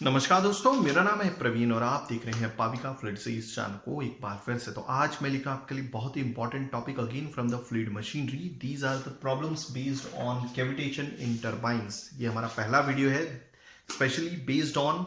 नमस्कार दोस्तों, मेरा नाम है प्रवीण और आप देख रहे हैं पाविका फ्लूइड से इस चैनल को एक बार फिर से। तो आज मैं लेकर आपके लिए बहुत ही important topic again from the fluid machinery. These are the problems based on cavitation in turbines. ये हमारा पहला वीडियो है स्पेशली बेस्ड ऑन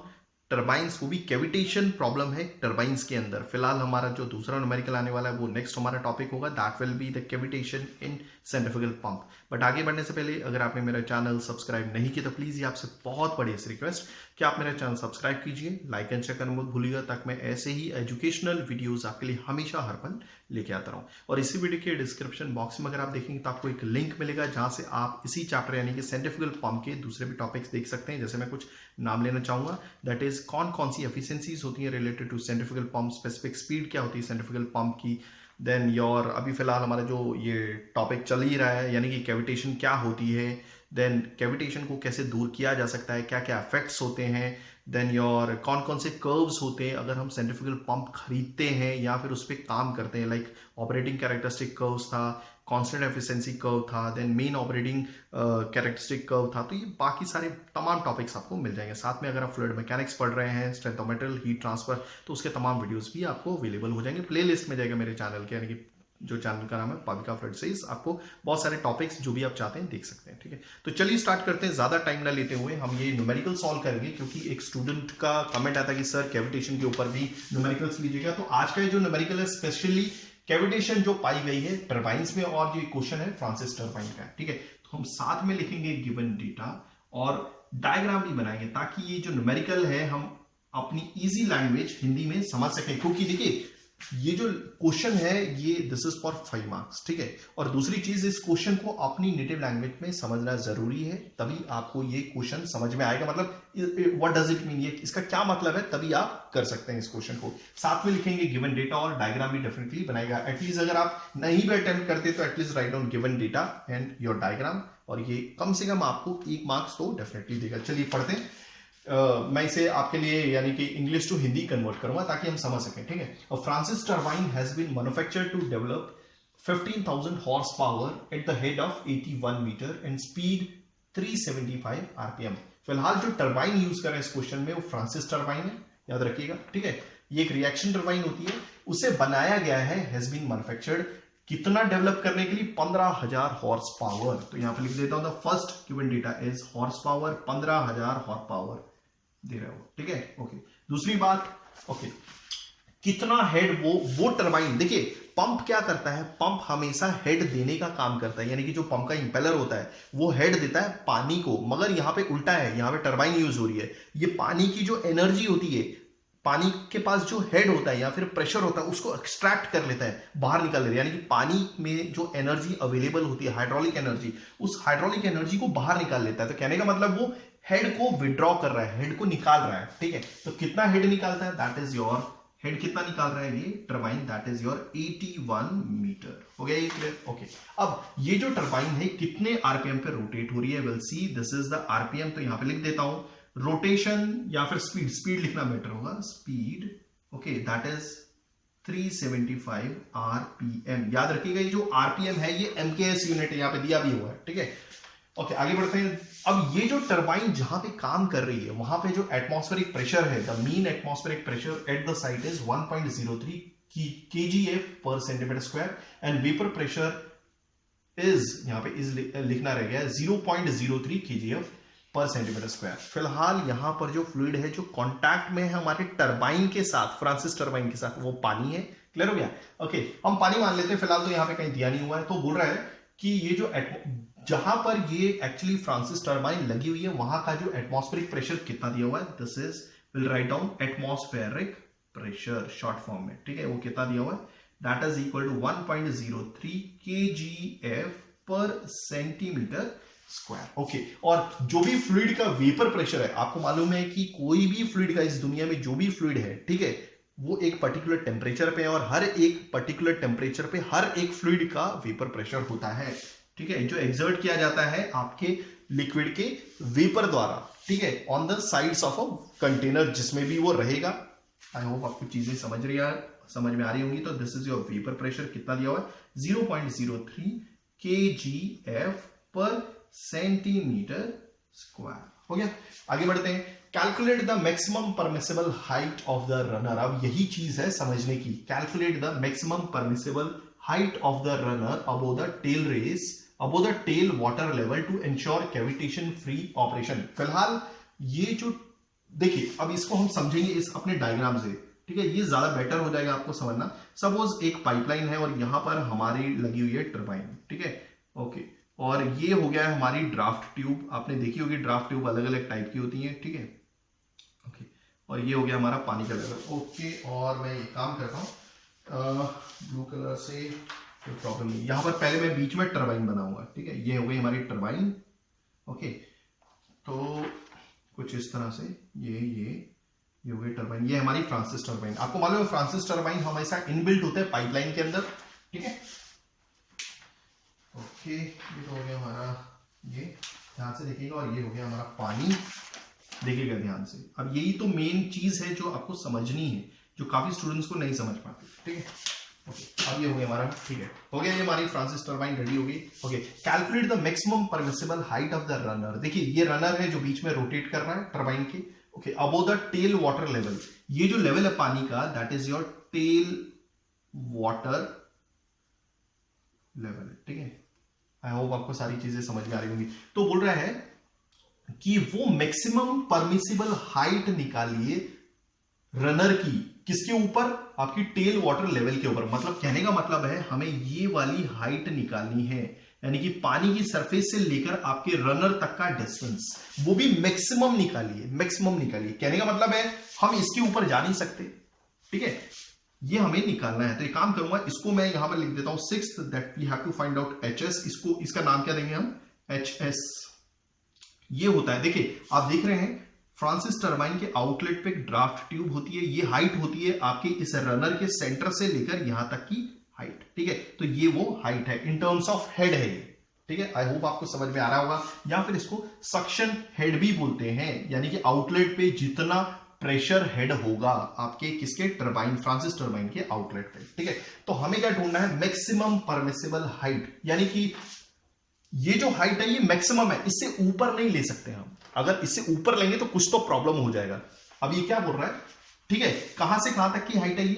टर्बाइंस, वो भी कैविटेशन प्रॉब्लम है टर्बाइंस के अंदर। फिलहाल हमारा जो दूसरा न्यूमेरिकल आने वाला है वो नेक्स्ट हमारा टॉपिक होगा, that will be the cavitation in centrifugal pump. But आगे बढ़ने से पहले अगर आपने मेरा चैनल सब्सक्राइब नहीं किया तो प्लीज ये आपसे बहुत बड़ी रिक्वेस्ट कि आप मेरा चैनल सब्सक्राइब कीजिए, लाइक एंड शेयर करना मत भूलिएगा, ताकि मैं ऐसे ही एजुकेशनल वीडियोस आपके लिए हमेशा हर पल लेके आता रहूं। और इसी वीडियो के डिस्क्रिप्शन बॉक्स में अगर आप देखेंगे तो आपको एक लिंक मिलेगा जहां से आप इसी चैप्टर यानी कि सेंट्रीफ्यूगल पंप के दूसरे भी टॉपिक्स देख सकते हैं। जैसे मैं कुछ नाम लेना चाहूंगा, दैट इज कौन कौन सी एफिशिएंसीज होती है related to centrifugal pump, specific speed क्या होती है सेंट्रीफ्यूगल पंप की, देन योर अभी फिलहाल हमारा जो ये टॉपिक चल ही रहा है यानी कि कैविटेशन क्या होती है, देन कैविटेशन को कैसे दूर किया जा सकता है, क्या क्या इफेक्ट्स होते हैं, देन योर कौन कौन से कर्व्स होते हैं अगर हम सेंट्रीफ्यूगल पंप खरीदते हैं या फिर उस पर काम करते हैं। लाइक ऑपरेटिंग कैरेक्टरिस्टिक कर्व्स था, कांस्टेंट एफिशिएंसी कर्व था, then main operating characteristic curve था। तो ये बाकी सारे तमाम टॉपिक्स आपको मिल जाएंगे। साथ में अगर आप फ्लूइड मैकेनिक्स पढ़ रहे हैं, strength of metal, heat transfer, तो उसके तमाम वीडियोस भी आपको अवेलेबल हो जाएंगे। प्लेलिस्ट में जाएगा मेरे चैनल के, यानी कि जो चैनल का नाम है पाविका फ्लूइड से, आपको बहुत सारे टॉपिक्स जो भी आप चाहते हैं देख सकते हैं। ठीक है, तो चलिए स्टार्ट करते हैं। ज्यादा टाइम ना लेते हुए हम ये न्यूमेरिकल सॉल्व करेंगे, क्योंकि एक स्टूडेंट का कमेंट आता है कि सर कैविटेशन के ऊपर भी न्यूमेरिकल्स लीजिएगा। तो आज का जो न्यूमेरिकल है स्पेशली कैविटेशन जो पाई गई है टर्बाइंस में, और जो क्वेश्चन है फ्रांसिस टर्बाइन का है। ठीक है, तो हम साथ में लिखेंगे गिवन डेटा और डायग्राम भी बनाएंगे, ताकि ये जो न्यूमेरिकल है हम अपनी इजी लैंग्वेज हिंदी में समझ सकें। क्योंकि देखिए ये जो क्वेश्चन है ये दिस इज फॉर 5 मार्क्स। ठीक है, और दूसरी चीज इस क्वेश्चन को अपनी नेटिव लैंग्वेज में समझना जरूरी है, तभी आपको ये क्वेश्चन समझ में आएगा। मतलब व्हाट डज इट मीन, ये इसका क्या मतलब है, तभी आप कर सकते हैं इस क्वेश्चन को। साथ में लिखेंगे गिवन डेटा और डायग्राम भी डेफिनेटली बनाएगा। एटलीस्ट अगर आप नहीं भी अटेम्प्ट करते तो at least write down given data and your diagram, और ये कम से कम आपको 1 मार्क्स तो डेफिनेटली देगा। चलिए पढ़ते हैं। मैं इसे आपके लिए यानी कि इंग्लिश टू हिंदी कन्वर्ट करूंगा ताकि हम समझ सकें। ठीक है, और Francis turbine has been manufactured to develop 15,000 horse power at the head of 81 metre and speed 375 RPM. फिलहाल जो टर्बाइन यूज कर रहे हैं इस क्वेश्चन में वो फ्रांसिस टर्बाइन है, याद रखिएगा। ठीक है, ये एक रिएक्शन टर्बाइन होती है, उसे बनाया गया है, हैज बीन मैन्युफैक्चर्ड कितना डेवलप करने के लिए 15,000 हॉर्स पावर। तो यहां पर लिख देता हूं the first given data is horse power, 15,000 horse power दे रहे हो। ठीक है, ओके। दूसरी बात, ओके, कितना हेड वो टर्बाइन। देखिए पंप क्या करता है, पंप हमेशा हेड देने का काम करता है, यानी कि जो पंप का इंपेलर होता है वो हेड देता है पानी को, मगर यहां पे उल्टा है, यहां पे टर्बाइन यूज हो रही है। ये पानी की जो एनर्जी होती है, पानी के पास जो हेड होता है या फिर प्रेशर होता है उसको एक्सट्रैक्ट कर लेता है, बाहर निकाल लेता है। यानी कि पानी में जो एनर्जी अवेलेबल होती है हाइड्रोलिक एनर्जी, उस हाइड्रोलिक एनर्जी को बाहर निकाल लेता है। तो कहने का मतलब वो हेड को विड्रॉ कर रहा है, हेड को निकाल रहा है। ठीक है, तो कितना हेड निकालता है, दैट इज योर हेड कितना निकाल रहा है ये turbine, that is your 81 metre. हो गया ये क्लियर? ओके, अब ये जो टर्बाइन है कितने आरपीएम पे रोटेट हो रही है, will see this is the RPM. तो यहां पे लिख देता हूं रोटेशन या फिर स्पीड, स्पीड लिखना बेटर होगा, speed, okay, that is 375 RPM. याद रखिएगा ये जो आरपीएम है ये एमकेएस यूनिट है, यहां पे दिया भी हुआ है। ठीक है, ओके, आगे बढ़ते हैं। अब ये जो टर्बाइन जहां पे काम कर रही है वहां पे जो एटमॉस्फेरिक प्रेशर है, the mean atmospheric pressure at the site is 1.03 kgf पर centimetre square and vapour pressure is, यहां पे इज लिखना रह गया, 0.03 kgf पर सेंटीमीटर स्क्वायर। फिलहाल यहां पर जो फ्लूइड है जो कांटेक्ट में है हमारे टर्बाइन के साथ, फ्रांसिस टर्बाइन के साथ, वो पानी है। क्लियर हो गया? ओके, हम पानी मान लेते हैं फिलहाल, तो यहां पे कहीं दिया नहीं हुआ है। तो बोल रहा है कि ये जो जहां पर ये एक्चुअली फ्रांसिस टर्बाइन लगी हुई है वहां का जो एटमॉस्फेरिक प्रेशर कितना दिया हुआ है, this is, will write down atmospheric pressure short form में। ठीक है, वो कितना दिया हुआ है, that is equal to 1.03 kgf पर सेंटीमीटर स्क्वायर। ओके, और जो भी फ्लूइड का वेपर प्रेशर है, आपको मालूम है कि कोई भी फ्लूइड का इस दुनिया में जो भी फ्लूइड है, ठीक है, वो एक पर्टिकुलर टेम्परेचर पे है, और हर एक पर्टिकुलर टेम्परेचर पे हर एक फ्लूइड का वेपर प्रेशर होता है। ठीक है, जो एक्सर्ट किया जाता है आपके लिक्विड के वेपर द्वारा, ठीक है, on the sides of a container जिसमें भी वो रहेगा। आई होप आपको चीजें समझ में आ रही होंगी। तो this is your vapour pressure, कितना दिया हुआ है, 0.03 kgf पर सेंटीमीटर स्क्वायर। हो गया, आगे बढ़ते हैं। Calculate the maximum permissible height of the runner. अब यही चीज है समझने की, calculate the maximum permissible height of the runner above the tail race above the tail water level to ensure cavitation free operation. फिलहाल ये जो देखिए, अब इसको हम समझेंगे इस अपने डायग्राम से, ठीक है, ये ज्यादा बेटर हो जाएगा आपको समझना। सपोज एक पाइपलाइन है और यहां पर हमारी लगी हुई है टरबाइन, ठीक है, ओके, और ये हो गया है हमारी ड्राफ्ट ट्यूब। आपने देखी होगी ड्राफ्ट ट्यूब अलग अलग टाइप की होती है, ठीक है, ओके, और ये हो गया हमारा पानी का लेवल, ओके। और मैं ये काम करता हूं ब्लू कलर से, कोई प्रॉब्लम नहीं। यहां पर पहले मैं बीच में टरबाइन बनाऊंगा, ठीक है, ये हो गई हमारी टरबाइन, ओके। तो कुछ इस तरह से ये हो गई टरबाइन, ये हमारी फ्रांसिस टरबाइन। आपको मालूम है फ्रांसिस टरबाइन हमेशा इनबिल्ट होते हैं पाइपलाइन के अंदर, ठीक है, ओके। ये तो हो गया हमारा, ये ध्यान से देखिएगा, और ये हो गया हमारा पानी, देखिएगा ध्यान से। अब यही तो मेन चीज है जो आपको समझनी है, जो काफी स्टूडेंट्स को नहीं समझ पाते, ठीक है, ओके। अब ये हो गया हमारा, ठीक है, हो गया ये हमारी फ्रांसिस टरबाइन रेडी हो गई, okay. Calculate the maximum permissible height of the runner. देखिए ये रनर है जो बीच में रोटेट कर रहा है टरबाइन के, okay, above the tail water level. ये जो लेवल है पानी का, that is your tail water level, ठीक है। आई होप आपको सारी चीजें समझ में आ रही होंगी। तो बोल रहा है कि वो मैक्सिमम परमिसिबल हाइट निकालिए रनर की, किसके ऊपर, आपकी टेल वाटर लेवल के ऊपर। मतलब कहने का मतलब है हमें ये वाली हाइट निकालनी है, यानी कि पानी की सरफेस से लेकर आपके रनर तक का डिस्टेंस, वो भी मैक्सिमम निकालिए, मैक्सिमम निकालिए। कहने का मतलब है हम इसके ऊपर जा नहीं सकते, ठीक है, ये हमें निकालना है। तो एक काम करूंगा, इसको मैं यहां पर लिख देता हूं sixth, that we have to find out HS. इसको, इसका नाम क्या देंगे हम, एचएस। ये होता है, देखिए आप देख रहे हैं फ्रांसिस टरबाइन के आउटलेट पे एक ड्राफ्ट ट्यूब होती है, ये हाइट होती है आपके इस रनर के सेंटर से लेकर यहां तक की हाइट, ठीक है। तो ये वो हाइट है इन टर्म्स ऑफ हेड है ये, ठीक है। आई होप आपको समझ में आ रहा होगा। या फिर इसको सक्शन हेड भी बोलते हैं, यानी कि आउटलेट पे जितना प्रेशर हेड होगा आपके किसके, टरबाइन, फ्रांसिस टरबाइन के आउटलेट पे, ठीक है। तो हमें क्या ढूंढना है, मैक्सिमम परमिसिबल हाइट, यानी कि ये जो हाइट है ये मैक्सिमम है, इससे ऊपर नहीं ले सकते हम। अगर इससे ऊपर लेंगे तो कुछ तो प्रॉब्लम हो जाएगा। अब ये क्या बोल रहा है, ठीक है, कहां से कहां तक की हाइट है ये,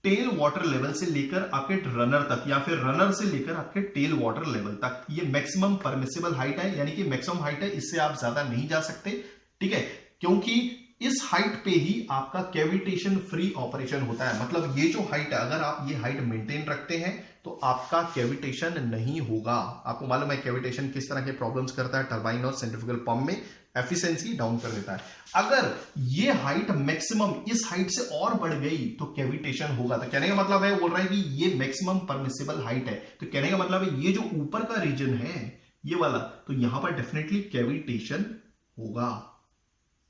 टेल वाटर लेवल से लेकर आपके रनर तक, या फिर रनर से लेकर आपके टेल वाटर लेवल तक, ये मैक्सिमम परमिसिबल हाइट है, यानी कि मैक्सिमम हाइट है, इससे आप ज्यादा नहीं जा सकते, ठीक है, क्योंकि इस हाइट पे ही आपका कैविटेशन फ्री ऑपरेशन होता है। मतलब ये जो हाइट है, अगर आप ये हाइट मेंटेन रखते हैं तो आपका कैविटेशन नहीं होगा। आपको मालूम है कैविटेशन किस तरह के प्रॉब्लम्स करता है, टरबाइन और सेंट्रीफ्यूगल पंप में एफिशिएंसी डाउन कर देता है। अगर ये हाइट मैक्सिमम इस हाइट से और बढ़ गई तो कैविटेशन होगा। तो कहने का मतलब है, बोल रहा है कि ये मैक्सिमम परमिसिबल हाइट है, तो कहने का मतलब है ये जो ऊपर का रीजन है ये वाला, तो यहां पर डेफिनेटली कैविटेशन होगा,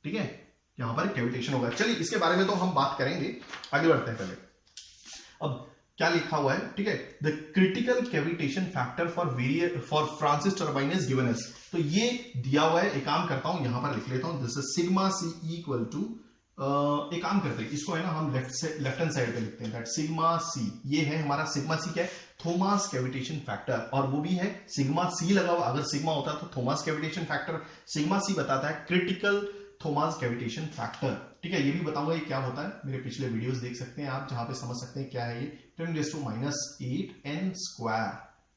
ठीक है, यहां पर कैविटेशन होगा। चलिए इसके बारे में तो हम बात करेंगे, आगे बढ़ते हैं। पहले अब क्या लिखा हुआ है, ठीक है, the critical cavitation factor for Francis turbine is given us. तो ये दिया हुआ है, एक काम करता हूं यहां पर लिख लेता हूं, this is sigma C equal to, एक काम करते हैं इसको, है ना, हम लेफ्ट हैंड साइड पे लिखते हैं, दैट सिग्मा सी, ये है हमारा सिग्मा सी, क्या है, थॉमस कैविटेशन फैक्टर, और वो भी है सिग्मा सी लगा हुआ। अगर सिग्मा होता तो Thomas cavitation factor, sigma C बताता है क्रिटिकल थॉमस कैविटेशन फैक्टर, ठीक है। ये भी बताऊंगा ये क्या होता है, मेरे पिछले वीडियोस देख सकते हैं आप, जहां पे समझ सकते हैं क्या है ये, 10⁻⁸ n²,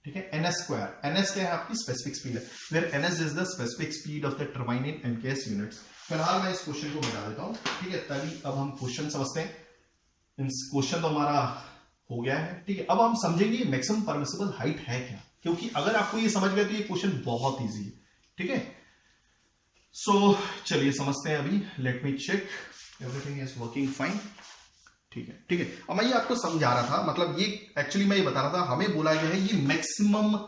ठीक है, ns²। ns क्या है, आपकी स्पेसिफिक स्पीड है, where ns is the specific speed of the turbine in NKS units. फिलहाल मैं इस क्वेश्चन को बता देता हूं, ठीक है, तभी अब हम क्वेश्चन समझते हैं। क्वेश्चन तो हमारा हो गया है, ठीक है। अब हम समझेंगे मैक्सिमम परमिसिबल हाइट है क्या, क्योंकि अगर आपको ये समझ गए तो ये क्वेश्चन बहुत ईजी है, ठीक है। सो चलिए समझते हैं अभी, let me check, everything is working fine, ठीक है, ठीक है। अब मैं ये आपको समझा रहा था, मतलब ये एक्चुअली मैं ये बता रहा था, हमें बोला गया है ये मैक्सिमम,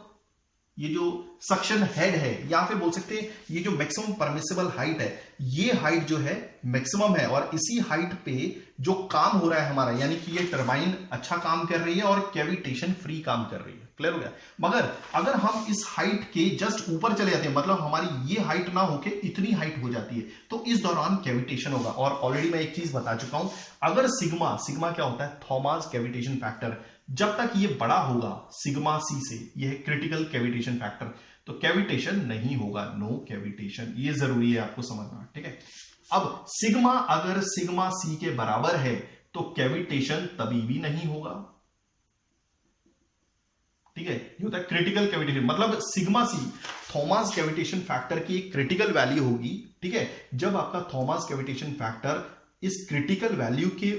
ये जो सक्शन हेड है, या फिर बोल सकते हैं ये जो मैक्सिमम परमिसिबल हाइट है, ये हाइट जो है मैक्सिमम है, और इसी हाइट पे जो काम हो रहा है हमारा, यानी कि ये टरबाइन अच्छा काम कर रही है और कैविटेशन फ्री काम कर रही है, क्लियर हो गया। मगर अगर हम इस हाइट के जस्ट ऊपर चले जाते हैं, मतलब हमारी ये हाइट ना होके इतनी हाइट हो जाती है, तो इस दौरान कैविटेशन होगा। और ऑलरेडी मैं एक चीज बता चुका हूं, अगर सिग्मा, सिग्मा क्या होता है, थॉमस कैविटेशन फैक्टर, जब तक ये बड़ा होगा सिग्मा सी से, ये है क्रिटिकल कैविटेशन फैक्टर, तो कैविटेशन नहीं होगा, नो कैविटेशन, ये जरूरी है आपको समझना, ठीक है। अब सिग्मा अगर सिग्मा सी के बराबर है तो कैविटेशन तभी भी नहीं होगा, ठीक है। ये होता है क्रिटिकल कैविटेशन, मतलब sigma C Thomas cavitation factor की एक क्रिटिकल वैल्यू होगी, ठीक है। जब आपका थॉमस कैविटेशन फैक्टर इस क्रिटिकल वैल्यू के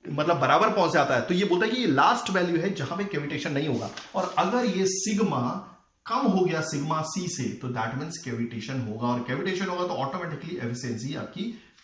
मतलब बराबर पहुंच जाता है तो ये बोलता है कि ये लास्ट वैल्यू है जहां पे कैविटेशन नहीं होगा, और अगर ये सिग्मा कम हो गया सिग्मा सी से तो दैट मींस कैविटेशन होगा, और कैविटेशन होगा तो ऑटोमेटिकली एफिशिएंसी आपकी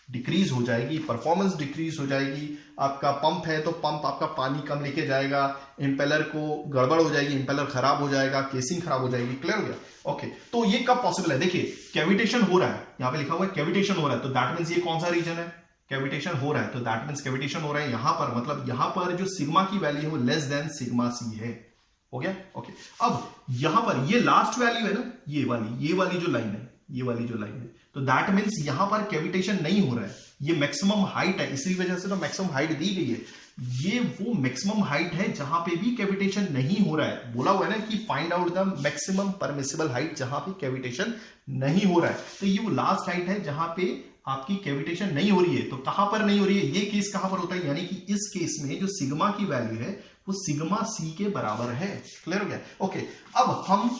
डिक्रीज हो जाएगी, परफॉर्मेंस डिक्रीज हो जाएगी। आपका पंप है तो पंप आपका पानी कम लेके जाएगा, इंपेलर को गड़बड़ हो जाएगी, इंपेलर खराब हो जाएगा, केसिंग खराब हो जाएगी। क्लियर हो गया? ओके, तो ये कब पॉसिबल है? देखिए कैविटेशन हो रहा है, यहां पे लिखा हुआ है कैविटेशन हो रहा है, तो दैट मींस ये कौन सा रीजन है? कैविटेशन हो रहा है, तो दैट मींस कैविटेशन हो रहा है यहां पर, मतलब यहां पर जो सिग्मा की वैल्यू है वो लेस देन सिग्मा सी है। हो गया? ओके, अब यहां पर ये लास्ट वैल्यू है ना, ये वाली जो लाइन है, ये वाली जो लाइन है, तो दैट मींस यहां पर कैविटेशन नहीं हो रहा है, ये मैक्सिमम हाइट है, इसी वजह से तो मैक्सिमम हाइट दी गई है। ये वो मैक्सिमम हाइट है जहां पे भी कैविटेशन नहीं हो रहा है। बोला हुआ है ना कि find out the maximum permissible height जहां पे कैविटेशन नहीं हो रहा है, तो ये वो लास्ट हाइट है जहां पे आपकी कैविटेशन नहीं हो रही है। तो कहां पर नहीं हो रही है? ये केस कहां पर होता है? यानी कि इस केस में जो सिग्मा की वैल्यू है वो सिग्मा सी के बराबर है। क्लियर हो गया? ओके, अब हम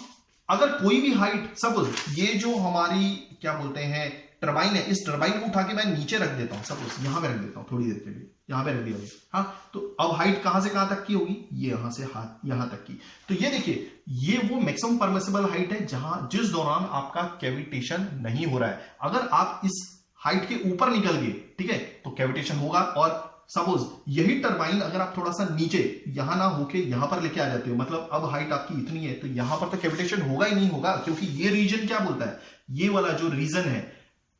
अगर कोई भी हाइट, सपोज ये जो हमारी क्या बोलते हैं टरबाइन है, इस टरबाइन को उठा के मैं नीचे रख देता हूं, सपोज यहां पे रख देता हूं थोड़ी देर के लिए, यहां पे रख दिया, हाँ, तो अब हाइट कहां से कहां तक की होगी? ये यहां से यहां तक की। तो ये देखिए, ये वो मैक्सिमम परमिसिबल हाइट है जिस दौरान आपका कैविटेशन नहीं हो रहा है। अगर आप इस हाइट के ऊपर निकल गए, ठीक है, तो कैविटेशन होगा। और सपोज यही टरबाइन अगर आप थोड़ा सा नीचे यहां ना होके यहां पर लेके आ जाते हो, मतलब अब हाइट आपकी इतनी है, तो यहां पर तो कैविटेशन होगा ही नहीं होगा, क्योंकि ये रीजन क्या बोलता है, ये वाला जो रीजन है,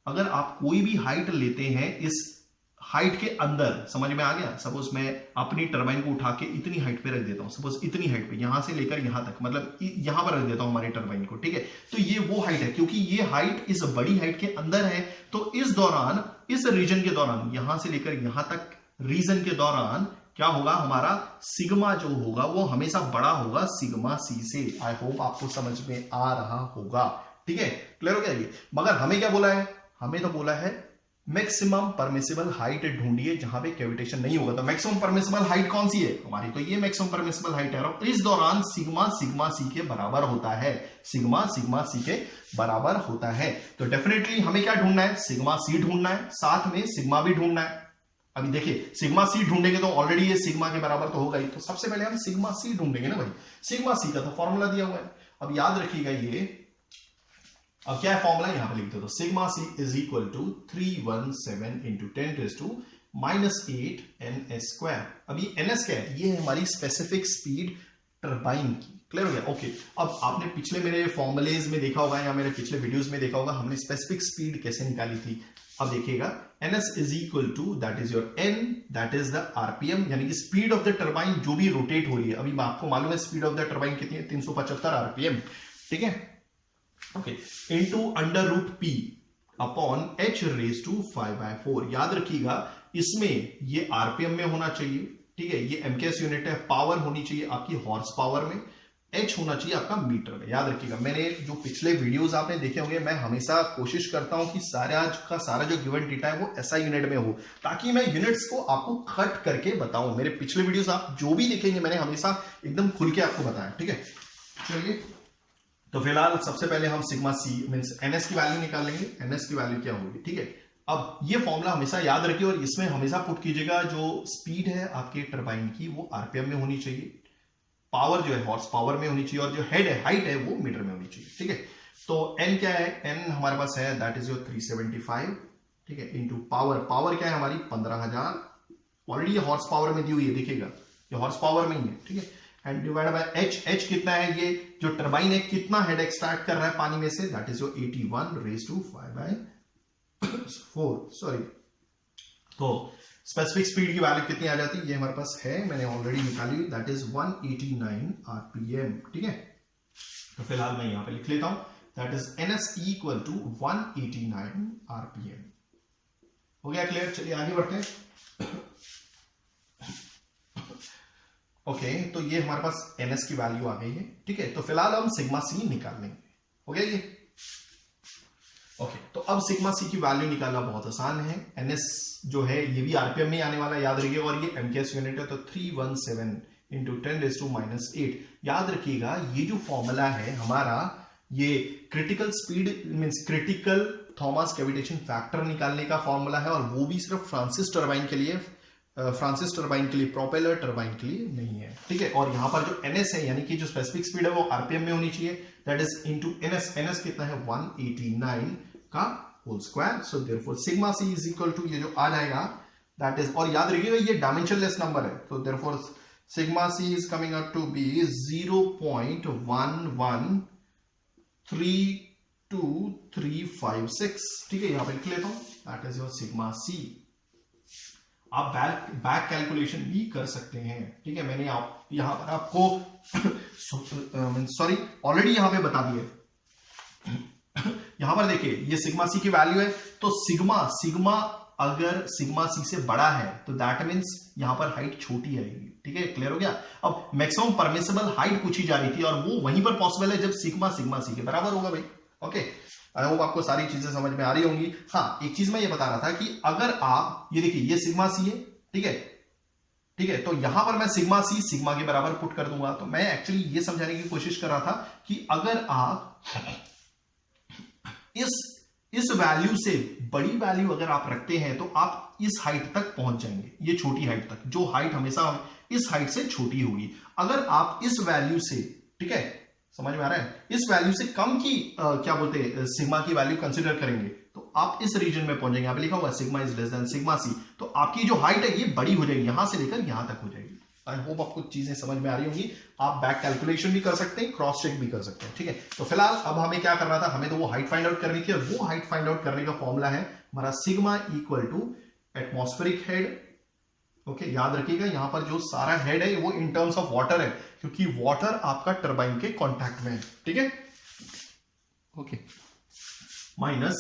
अगर आप कोई भी हाइट लेते हैं इस हाइट के अंदर, समझ में आ गया? सपोज मैं अपनी टरबाइन को उठा के इतनी हाइट पे रख देता हूं, सपोज इतनी हाइट पे, यहां से लेकर यहां तक, मतलब यहां पर रख देता हूं हमारी टरबाइन को, ठीक है, तो ये वो हाइट है, क्योंकि ये हाइट इस बड़ी हाइट के अंदर है, तो इस दौरान, इस रीजन के दौरान, यहां से लेकर यहां तक रीजन के दौरान क्या होगा, हमारा सिग्मा जो होगा वो हमेशा बड़ा होगा सिग्मा सी से। आई होप आपको समझ में आ रहा होगा, ठीक है, क्लियर हो गया ये? मगर हमें क्या बोला है? हमें तो बोला है मैक्सिमम परमिसिबल हाइट ढूंढिए जहां पे कैविटेशन नहीं होगा। तो मैक्सिमम परमिसिबल हाइट कौन सी है हमारी? तो ये मैक्सिमम परमिसिबल हाइट है, और इस दौरान सिग्मा सिग्मा सी के बराबर होता है, सिग्मा सिग्मा सी के बराबर होता है। तो डेफिनेटली हमें क्या ढूंढना है? सिग्मा सी ढूंढना है, साथ में सिग्मा भी ढूंढना है। अभी देखिए, सिग्मा सी ढूंढेंगे तो ऑलरेडी ये सिग्मा के बराबर तो होगा ही, तो सबसे पहले हम सिग्मा सी ढूंढेंगे ना भाई। सिग्मा सी का तो फॉर्मूला दिया हुआ है, अब याद रखिएगा ये। अब क्या है फॉर्मूला? यहां पे लिख दो, तो sigma C is equal to 317 into 10⁻⁻8 ns²। अब ये ns क्या है? ये है हमारी स्पेसिफिक स्पीड टरबाइन की। क्लियर हो गया? ओके, अब आपने पिछले मेरे फॉर्मुलेज में देखा होगा या मेरे पिछले वीडियोस में देखा होगा, हमने स्पेसिफिक स्पीड कैसे निकाली थी। अब देखिएगा, ns is equal to, that is your n, that is the RPM, यानी कि स्पीड ऑफ द टरबाइन जो भी रोटेट हो रही है। अभी आपको मालूम है स्पीड ऑफ द टरबाइन कितनी है? 375 आरपीएम, ठीक है, okay, into √p upon h⁴। याद रखिएगा, इसमें ये आरपीएम में होना चाहिए, ठीक है, ये एमकेएस यूनिट है, पावर होनी चाहिए आपकी हॉर्स पावर में, h होना चाहिए आपका मीटर में। याद रखिएगा, मैंने जो पिछले वीडियोस आपने देखे होंगे, मैं हमेशा कोशिश करता हूं कि सारा जो गिवन डेटा है वो ऐसा यूनिट में हो, ताकि मैं यूनिट्स को आपको कट करके बताऊं। मेरे पिछले वीडियोस आप जो भी देखेंगे मैंने हमेशा एकदम खुल के आपको बताया, ठीक है। चलिए, तो फिलहाल सबसे पहले हम सिग्मा सी मींस ns की वैल्यू निकालेंगे। ns की वैल्यू क्या होगी, ठीक है। अब ये फॉर्मूला हमेशा याद रखिए, और इसमें हमेशा पुट कीजिएगा जो स्पीड है आपके टरबाइन की वो आरपीएम में होनी चाहिए, पावर जो है हॉर्स पावर में होनी चाहिए, और जो हेड है, हाइट है, वो मीटर में होनी चाहिए, ठीक है। तो n क्या है? n हमारे पास है, दैट इज योर 375, ठीक है, इंटू पावर क्या है हमारी? 15000। ऑलरेडी ये हॉर्स पावर में दी हुई है, देखिएगा ये हॉर्स पावर में ही है, ठीक है, एंड डिवाइड बाय h कितना है? ये जो टरबाइन है कितना हेड एक्सट्रैक्ट कर रहा है पानी में से? That is your 81/5/4, sorry. तो स्पेसिफिक स्पीड की वैल्यू कितनी आ जाती है? ये हमारे पास है, मैंने ऑलरेडी निकाली, दैट इज 189 आरपीएम, ठीक है। तो फिलहाल मैं यहां पे लिख लेता हूं, that is ns equal to 189 RPM. हो गया क्लियर? चलिए आगे बढ़ते हैं। ओके, तो ये हमारे पास ns की वैल्यू आ गई है, ठीक है। तो फिलहाल हम सिग्मा सी निकाल लेंगे, हो गया ये। ओके, तो अब सिग्मा सी की वैल्यू निकालना बहुत आसान है। एनएस जो है ये भी आरपीएम में आने वाला, याद रखिएगा, और ये एमकेएस यूनिट है, तो 317 इंटू 10⁻⁻⁸। याद रखिएगा ये जो फॉर्मूला है हमारा, ये critical speed means critical Thomas cavitation factor निकालने का फॉर्मूला है, और वो भी सिर्फ फ्रांसिस टरबाइन के लिए, प्रोपेलर टरबाइन के लिए नहीं है, ठीक है। और यहां पर जो एनएस है यानी कि जो स्पेसिफिक स्पीड है वो आरपीएम में होनी चाहिए, that is into NS. NS कितना है 189 का whole square, so therefore sigma C is equal to ये जो आ जाएगा दैट इज, और याद रखिएगा ये डायमेंशनलेस नंबर है, तो therefore sigma C is coming out to be 0.113236, ठीक है। यहां पे लिख लेता हूं, that is your sigma C. आप बैक कैलकुलेशन भी कर सकते हैं, ठीक है। मैंने यहां पर आपको सॉरी ऑलरेडी यहां पे बता दिए। यहां पर देखिए ये सिग्मा सी की वैल्यू है, तो सिग्मा अगर सिग्मा सी से बड़ा है तो दैट मींस यहां पर हाइट छोटी आएगी, ठीक है। क्लियर हो गया। अब मैक्सिमम परमिसिबल हाइट पूछी जा रही थी और वो वहीं पर पॉसिबल है जब सिग्मा सी के बराबर होगा भाई। ओके, आई होप आपको सारी चीजें समझ में आ रही होंगी। हाँ, एक चीज मैं ये बता रहा था कि अगर आप ये देखिए ये सिग्मा सी है, ठीक है, ठीक है, तो यहां पर मैं सिग्मा सी सिग्मा के बराबर पुट कर दूंगा। तो मैं एक्चुअली ये समझाने की कोशिश कर रहा था कि अगर आप इस वैल्यू से बड़ी वैल्यू अगर आप रखते हैं तो आप इस हाइट तक पहुंच जाएंगे, ये छोटी हाइट तक, जो हाइट हमेशा इस हाइट से छोटी होगी। अगर आप इस वैल्यू से, ठीक है, समझ में आ रहा है, इस वैल्यू से कम की क्या बोलते हैं सिग्मा की वैल्यू कंसीडर करेंगे तो आप इस रीजन में पहुंचेंगे। यहां पे लिखा हुआ है sigma is less than sigma C, तो आपकी जो हाइट है ये बड़ी हो जाएगी, यहां से लेकर यहां तक हो जाएगी। आई होप आपको चीजें समझ में आ रही होंगी। आप बैक कैलकुलेशन भी कर सकते हैं, क्रॉस चेक भी कर सकते हैं, ठीक है। तो फिलहाल अब हमें क्या करना था, हमें तो वो हाइट फाइंड आउट करनी थी, और वो हाइट फाइंड आउट करने का फॉर्मूला है हमारा sigma equal to atmospheric head. Okay, याद रखिएगा यहां पर जो सारा हेड है वो इन टर्म्स ऑफ वाटर है, क्योंकि वाटर आपका टरबाइन के कॉन्टैक्ट में है, ठीक है। Okay, minus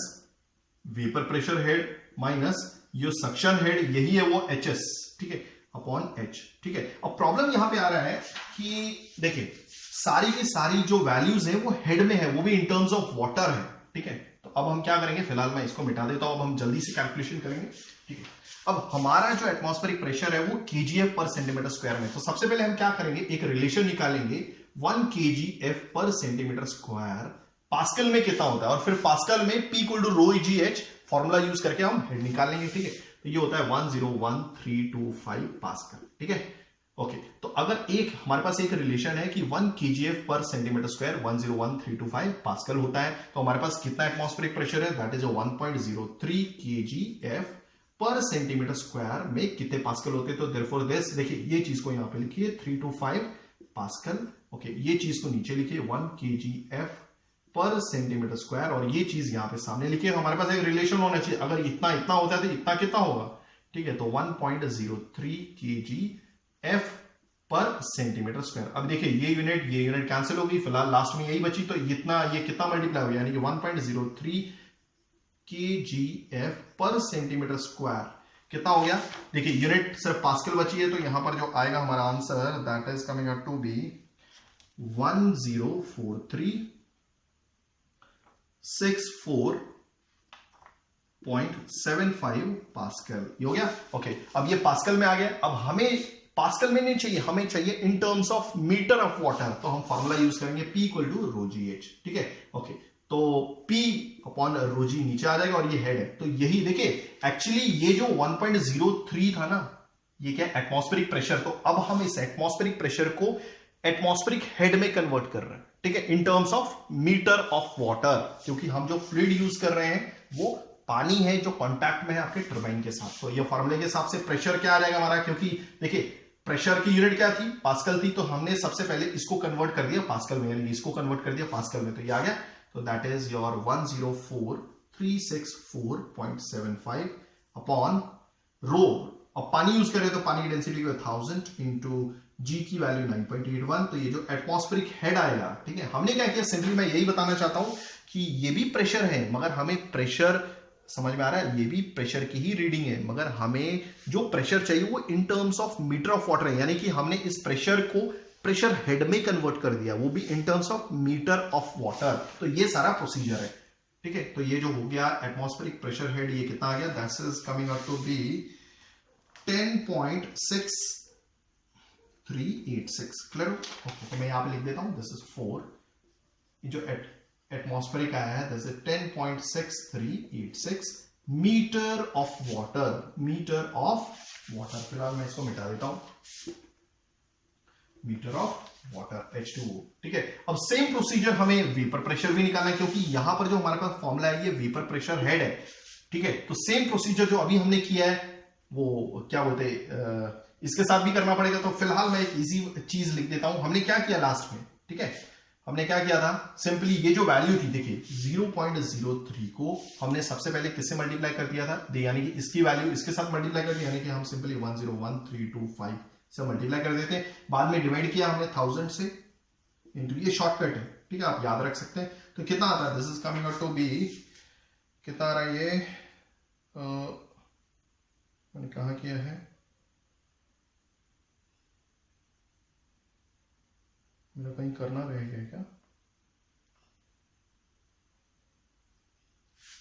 vapour pressure head minus जो सक्शन हेड, यही है वो एच एस, ठीक है, अपॉन एच, ठीक है। अब प्रॉब्लम यहां पे आ रहा है कि देखिए सारी की सारी जो वैल्यूज है वो हेड में है, वो भी इन टर्म्स ऑफ वाटर है, ठीक है। तो अब हम क्या करेंगे, फिलहाल मैं इसको मिटा देता हूं, अब हम जल्दी से कैलकुलेशन करेंगे, ठीक है। अब हमारा जो एटमॉस्फेरिक प्रेशर है वो केजीएफ पर सेंटीमीटर स्क्वायर में, तो सबसे पहले हम क्या करेंगे, एक रिलेशन निकालेंगे 1 kgf पर सेंटीमीटर स्क्वायर पास्कल में कितना होता है, और फिर पास्कल में P equal to rho G H formula use करके हम हेड निकाल लेंगे, ठीक है। तो ये होता है 101,325 पास्कल, ठीक है। ओके, तो अगर एक हमारे पास एक रिलेशन है कि 1 kgf पर सेंटीमीटर स्क्वायर 101,325 पास्कल होता है, तो हमारे पास कितना एटमॉस्फेरिक प्रेशर है, दैट इज 1.03 kgf पर सेंटीमीटर स्क्वायर में कितने पास्कल होते हैं। तो देयरफॉर दिस, देखिए ये चीज को यहां पे लिखिए 325 पास्कल। ओके, ये चीज को नीचे लिखिए 1 kgf पर सेंटीमीटर स्क्वायर, और ये चीज यहां पे सामने लिखिए। हमारे पास एक रिलेशन होना चाहिए, अगर इतना इतना होता है तो इतना कितना होगा, ठीक है। तो 1.03 kgf पर सेंटीमीटर स्क्वायर। अब देखिए ये यूनिट कैंसिल हो गई, फिलहाल लास्ट में यही बची, तो इतना ये कितना मल्टीप्लाई हो गया, यानी कि 1.03 kgf पर सेंटीमीटर स्क्वायर कितना हो गया। देखिए यूनिट सिर्फ पास्कल बची है, तो यहां पर जो आएगा हमारा answer that is coming out to be 104364.75 pascal, ये हो गया। ओके, अब ये पास्कल में आ गया। अब हमें पास्कल में नहीं चाहिए, हमें चाहिए in terms of metre of water, तो हम फॉर्मूला यूज करेंगे P equal to rho G H, ठीक है। ओके, तो P अपॉन रो जी नीचे आ जाएगा, और ये हेड है, तो यही देखिए एक्चुअली ये जो 1.03 था ना, ये क्या एटमॉस्फेरिक प्रेशर, तो अब हम इस एटमॉस्फेरिक प्रेशर को एटमॉस्फेरिक हेड में कन्वर्ट कर रहे हैं, ठीक है, in terms of metre of water, क्योंकि हम जो फ्लूइड यूज कर रहे हैं वो पानी है जो कांटेक्ट में है आपके टरबाइन के साथ। तो ये फॉर्मूले के हिसाब से प्रेशर क्या आ जाएगा हमारा, क्योंकि देखिए प्रेशर की यूनिट क्या थी, पास्कल थी, तो हमने सबसे पहले इसको कन्वर्ट कर दिया पास्कल में, यानी इसको कन्वर्ट कर दिया पास्कल में, तो ये आ गया। तो that is your 104,364.75 upon rho. अब पानी यूज करें तो पानी की डेंसिटी 1000 इंटू जी की वैल्यू 9.81, तो ये जो एटमॉस्फेरिक हेड आएगा, ठीक है। हमने क्या किया, सिंपली मैं यही बताना चाहता हूं कि ये भी प्रेशर है, मगर हमें प्रेशर समझ में आ रहा है, ये भी प्रेशर की ही रीडिंग है, मगर हमें जो प्रेशर चाहिए वो in terms of metre of water है, यानी कि हमने इस प्रेशर को प्रेशर हेड में कन्वर्ट कर दिया, वो भी in terms of metre of water. तो ये सारा प्रोसीजर है, ठीक है। तो ये जो हो गया एटमॉस्फेरिक प्रेशर हेड, ये कितना आ गया, that is coming out to be 10.6386। Clear? Okay, तो मैं यहां पे लिख देता हूं, दिस इज 4। जो एटमॉस्फेरिक आया है this is 10.6386 metre of water, metre of water. फिलहाल मैं इसको मिटा देता हूं, मीटर ऑफ वाटर H2O, ठीक है। अब सेम प्रोसीजर हमें वेपर प्रेशर भी निकालना है, क्योंकि यहां पर जो हमारे पास फॉर्मूला है ये वेपर प्रेशर हेड है, ठीक है। तो सेम प्रोसीजर जो अभी हमने किया है वो क्या बोलते इसके साथ भी करना पड़ेगा। तो फिलहाल मैं एक इजी चीज लिख देता हूं। हमने क्या किया लास्ट में, ठीक है, हमने क्या किया था, सिंपली ये जो वैल्यू थी देखिए 0.03 को हमने सबसे पहले किससे मल्टीप्लाई कर दिया था, यानी कि इसकी वैल्यू इसके साथ मल्टीप्लाई कर दी, यानी कि हम सिंपली 101325 से मल्टीप्लाई कर देते हैं। बाद में डिवाइड किया हमने 1000 से इनटू, ये शॉर्टकट है, ठीक है, आप याद रख सकते हैं। तो कितना आता है, this is coming out to be, कितना आ रहा है ये, मैंने कहा किया है, मेरा कहीं करना रहेगा क्या,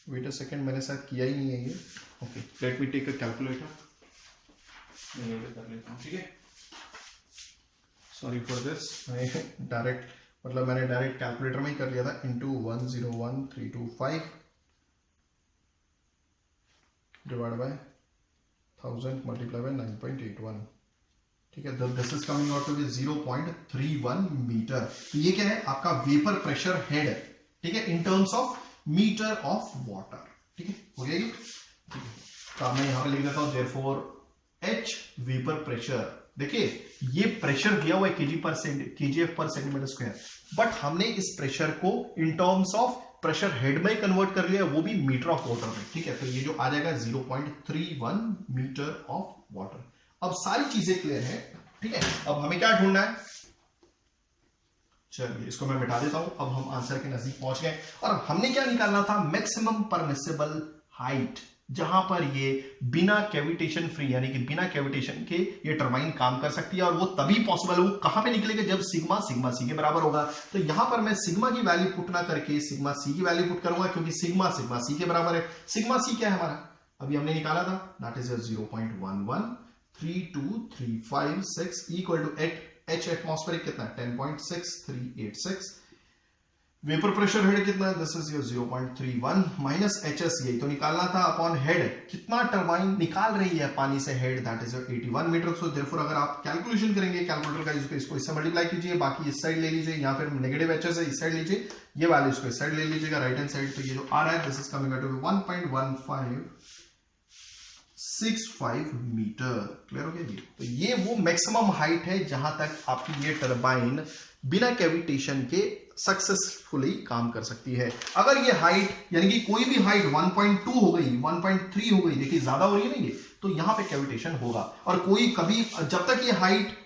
वेट अ सेकेंड, मैंने शायद किया ही नहीं है ये। Okay, let me take a calculator, मैं ये कर लेता हूँ, ठीक है। सॉरी फॉर दिस, मैं डायरेक्ट मतलब मैंने डायरेक्ट कैलकुलेटर में ही कर लिया था, into 101325 divide by 1000 multiply by 9.81, ठीक है। This is coming out to be 0.31 metre. तो ये क्या है, आपका वेपर प्रेशर हेड है, ठीक है, in terms of metre of water, ठीक है, हो गया ये, ठीक है। तो मैं यहां पे लिख देता हूं देयरफॉर H वेपर प्रेशर, देखिए ये प्रेशर दिया हुआ है kgf पर सेंटीमीटर स्क्वायर, बट हमने इस प्रेशर को इन टर्म्स ऑफ प्रेशर हेड में कन्वर्ट कर लिया, वो भी मीटर ऑफ वाटर में, ठीक है। तो ये जो आ जाएगा 0.31 मीटर ऑफ वाटर। अब सारी चीजें क्लियर है, ठीक है। अब हमें क्या ढूंढना है, चलिए इसको मैं मिटा देता हूं। अब हम आंसर के नजदीक पहुंच गए, और हमने क्या निकालना था, मैक्सिमम परमिसिबल हाइट, जहां पर ये बिना कैविटेशन फ्री, यानी कि बिना कैविटेशन के ये टरबाइन काम कर सकती है। और वो तभी पॉसिबल है, वो कहां पे निकलेगा, जब सिग्मा सी के बराबर होगा। तो यहां पर मैं सिग्मा की वैल्यू पुट ना करके सिग्मा सी की वैल्यू पुट करूंगा, क्योंकि सिग्मा सी के बराबर है। सिग्मा सी क्या है हमारा, अभी हमने निकाला था, that is 0.113235 equal to H atmospheric कितना, 10.6386, वेपर प्रेशर हेड कितना है, this is your 0.31 minus HS, यही तो निकालना था, अपॉन हेड कितना टरबाइन निकाल रही है पानी से head, that is your 81 metre. So therefore अगर आप कैलकुलेशन करेंगे कैलकुलेटर का, इसको इससे मल्टीप्लाई कीजिए, बाकी इस साइड ले लीजिए, या फिर नेगेटिव HS है इस साइड लीजिए, ये वैल्यू इसको इस साइड ले लीजिएगा, राइट हैंड साइड। तो ये जो आ रहा है this is coming out to 1.1565 metre. Clear हो गया जी। तो ये वो मैक्सिमम हाइट है जहां तक आपकी ये टरबाइन बिना कैविटेशन के सक्सेसफुली काम कर सकती है। अगर ये हाइट, यानी कि कोई भी हाइट 1.2 हो गई, 1.3 हो गई, देखिए ज्यादा हो रही है ना ये, तो यहां पे कैविटेशन होगा। और कोई कभी, जब तक ये हाइट,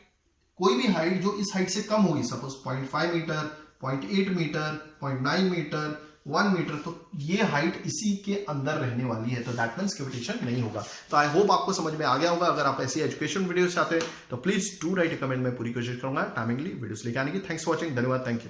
कोई भी हाइट जो इस हाइट से कम होगी, suppose 0.5 metre, 0.8 metre, 0.9 metre, 1 metre, तो ये हाइट इसी के अंदर रहने वाली है, तो दैट मींस कैविटेशन नहीं होगा। तो आई होप आपको समझ में आ गया होगा। अगर आप ऐसी एजुकेशन वीडियोस चाहते हैं तो please do right A comment, मैं पूरी कोशिश करूंगा टाइमिंगली वीडियोस लेके आने की। थैंक्स फॉर वॉचिंग, धन्यवाद, थैंक यू।